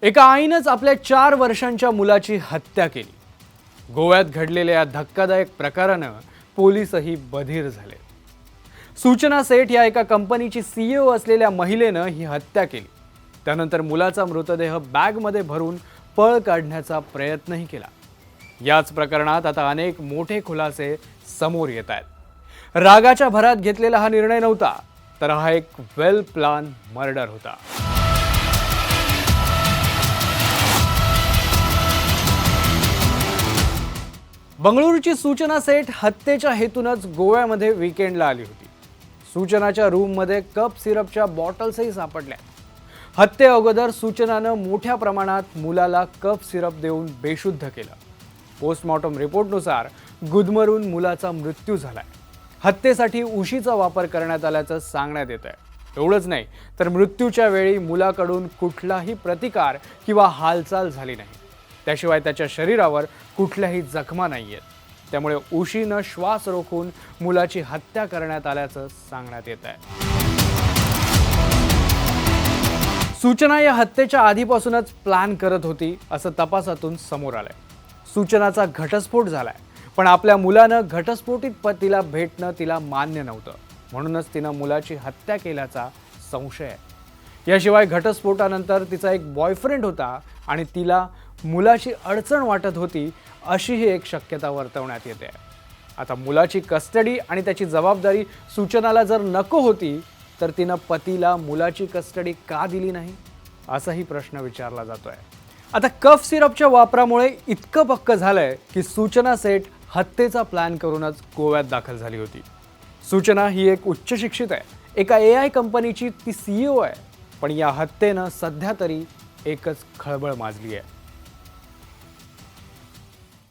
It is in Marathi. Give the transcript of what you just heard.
एका आईनंच आपल्या 4 वर्षांच्या मुलाची हत्या केली. गोव्यात घडलेल्या या धक्कादायक प्रकारानं पोलीसही बधीर झाले. सूचना सेठ या एका कंपनीची CEO असलेल्या महिलेनं ही हत्या केली. त्यानंतर मुलाचा मृतदेह बॅगमध्ये भरून पळ काढण्याचा प्रयत्नही केला. याच प्रकरणात आता अनेक मोठे खुलासे समोर येत आहेत. रागाच्या भरात घेतलेला हा निर्णय नव्हता, तर हा एक वेल प्लान मर्डर होता. बंगळुरूची सूचना सेठ हत्येच्या हेतूनच गोव्यामध्ये वीकेंडला आली होती. सूचनाच्या रूममध्ये कप सिरपच्या बॉटल्सही सापडल्या. हत्ये अगोदर सूचनानं मोठ्या प्रमाणात मुलाला कप सिरप देऊन बेशुद्ध केलं. पोस्टमॉर्टम रिपोर्टनुसार गुदमरून मुलाचा मृत्यू झालाय. हत्येसाठी उशीचा वापर करण्यात आल्याचं सांगण्यात येत आहे. एवढंच नाही तर मृत्यूच्या वेळी मुलाकडून कुठलाही प्रतिकार किंवा हालचाल झाली नाही. त्याशिवाय त्याच्या शरीरावर कुठल्याही जखमा नाहीयेत. त्यामुळे उशीनं श्वास रोखून मुलाची हत्या करण्यात आल्याचं सांगण्यात येत आहे. सूचना या हत्येच्या आधीपासूनच प्लॅन करत होती असं तपासातून समोर आलंय. सूचनाचा घटस्फोट झालाय, पण आपल्या मुलानं घटस्फोटित पतीला भेटणं तिला मान्य नव्हतं. म्हणूनच तिनं मुलाची हत्या केल्याचा संशय आहे. याशिवाय घटस्फोटानंतर तिचा एक बॉयफ्रेंड होता आणि तिला मुलाची अडचण वाटत होती अशीही एक शक्यता वर्तवण्यात येते. आता मुलाची कस्टडी आणि त्याची जबाबदारी सूचनाला जर नको होती तर तिनं पतीला मुलाची कस्टडी का दिली नाही असाही प्रश्न विचारला जातोय. आता कफ सिरपच्या वापरामुळे इतकं पक्क झालंय की सूचना सेठ हत्येचा प्लॅन करूनच गोव्यात दाखल झाली होती. सूचना ही एक उच्च शिक्षित आहे. एका AI कंपनीची ती CEO आहे. पण या हत्येनं सध्या तरी एकच खळबळ माजली आहे.